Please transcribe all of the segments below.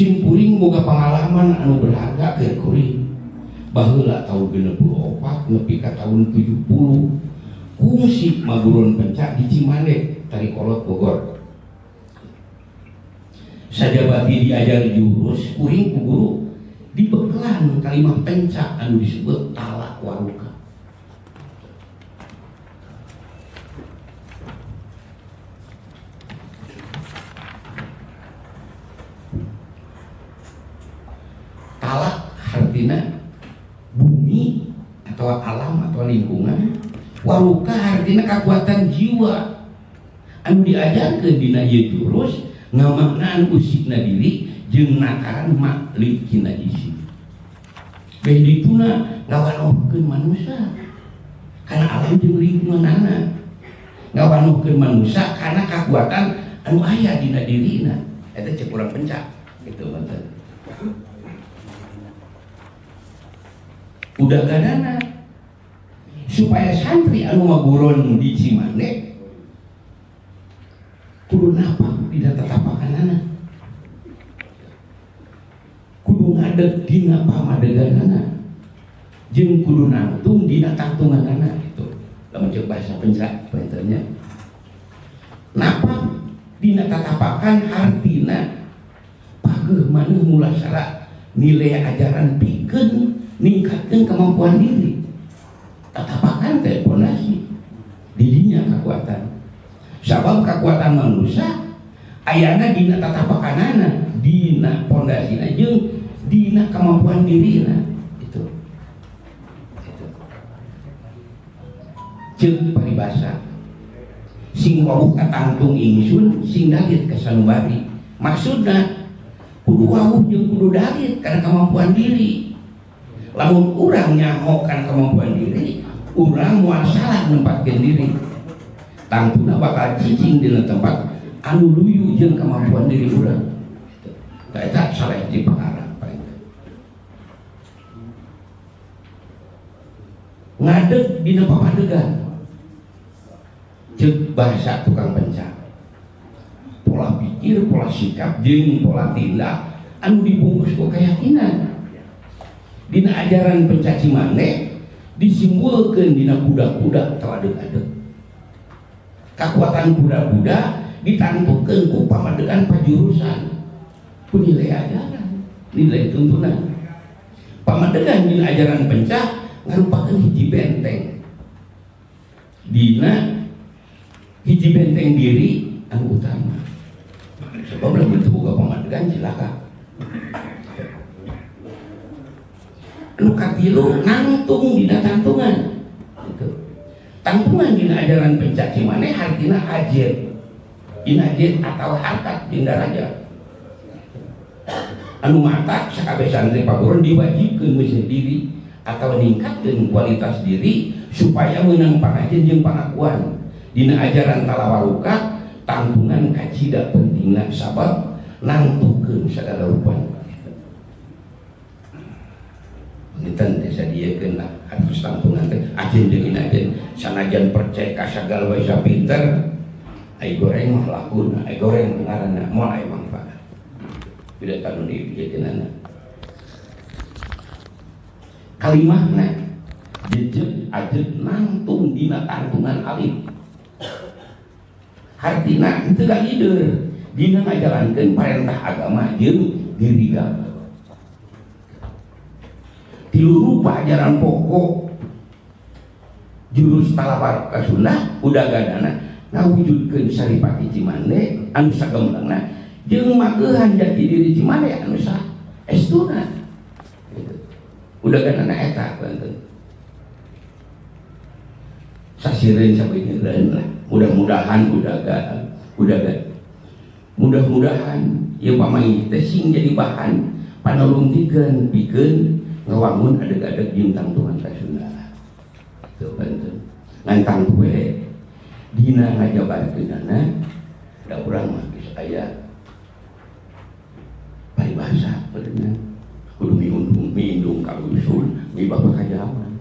Sim kuring boga pengalaman anu berharga keur kuring. Baheula tahun 64 nepi ka tahun 70 kungsi maguron pencak di Cimande Tarikolot Bogor. Sajabati diajar jurus kuring ku guru dibekelan kalimah pencak anu disebut talak waruka. Talak artinya bumi atau alam atau lingkungan. Waruka artinya kekuatan jiwa anu diajarkeun dina ieu jurus ngamaknaan usikna diri jeung nakaran maklib kina isi. Bae dituna ngawanohkeun manusia kana alam jeung lingkunganna. Ngawanohkeun manusia kana kekuatan anu aya dina dirina. Eta cek urang pencak gitu mantep. Udah gadana supaya santri anu maguron di Cimande kudu napa dina tatapakanana, kudu ngadeg dina pamadeganana jeung kudu nangtung dina tangtunganana. Itu lamun ceuk bahasa pencak penternya napa dina tatapakan artina pageuh maneh mulasara nilai ajaran pikeun ningkatkeun kemampuan diri. Tatapakan teh pondasi didinya kekuatan. Sabab kekuatan manusia ayana dina tatapakanana, dina pondasina jeung dina kemampuan dirina. Itu. Ceuk paribasa. Sing wawuh katangtung ingsun, sing dalit ka sanubari. Maksudna kudu wawuh jeung kudu dalit karena kemampuan diri. Lamun urang nyaho kan kemampuan diri, urang moal salah nempatkeun diri. Tangtuna bakal cicing dina tempat anu luyu jeung kemampuan diri urang. Eta salah di perkara. Ngadeg dina pamadegan. Ceuk bahasa tukang pencak. Pola pikir, pola sikap jeung pola tindak anu dibungkus ku keyakinan. Dina ajaran pencak Cimande disimpulkeun dina budak-budak teu adeg-adeg. Kekuatan budak-budak ditantukeun ku pamadegan pajurusan ku nilai ajaran, nilai tuntunan. Pamadegan dina ajaran pencak ngarupakeun hiji benteng. Dina hiji benteng diri anu utama. Sebab lamun teu boga pamadegan cilaka. Anu katilu nangtung dina tantungan. Gitu. Tangtungan dina ajaran pencak Cimande artina ajir. Dina ajir atau harkat jeung darajat. Anu matak sakabeh santri paguron diwajibkeun meuseuh diri atau ningkatkeun kualitas diri supaya meunang pangajian jeung pangakuan. Dina ajaran talawaruka tangtungan kacida pentingna sabab nangtukeun sagala rupa. Ngiten teh sadiekeun lah harus tangtungan teh ajeun jeung inajeun sanajan percaya ka sagala wae pinter ai goreng mah lakuna ai goreng ngaranna moal aya manfaat tidak kanu dibijeunana kalimahna jejeuk ajeun nangtung dina tangtungan alim hartina teu galider dina ngajalankeun parentah agama jeung diriga. Tilu rupa ajaran pokok jurus talawaruka Sunda udah gadana ngawujudkeun Saripati Cimande anu sagemblengna jeung mageuhan jati diri Cimande anu saestuna. Udah gadana eta banten. Sasireun sabeungeun lah. Mudah-mudahan mudah-mudahan ieu pamain teh sing jadi bahan panulungtikeun pikeun ngawangun adeg-adeg jeung tangtungan ka Sunda. Teu banten. Ngan tangtue dina ngajabarkeunana da urang mah geus aya paribasa beunang kudu miundung ka usul mibaba ka jaman.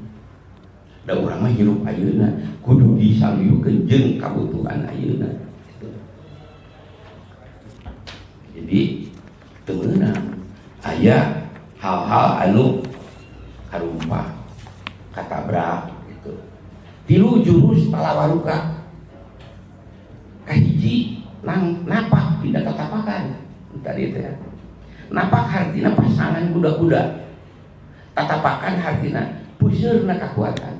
Da urang mah hirup ayeuna kudu disaluyukeun jeung kabutuhan ayeuna. Jadi teu meunang aya hal-hal anu karupa katabrak gitu. Tilu jurus palawaruka kahiji napak tidak tatapakan tadi itu ya. Napak hartina pasangan kuda-kuda, tatapakan hartina puseurna kakuatan.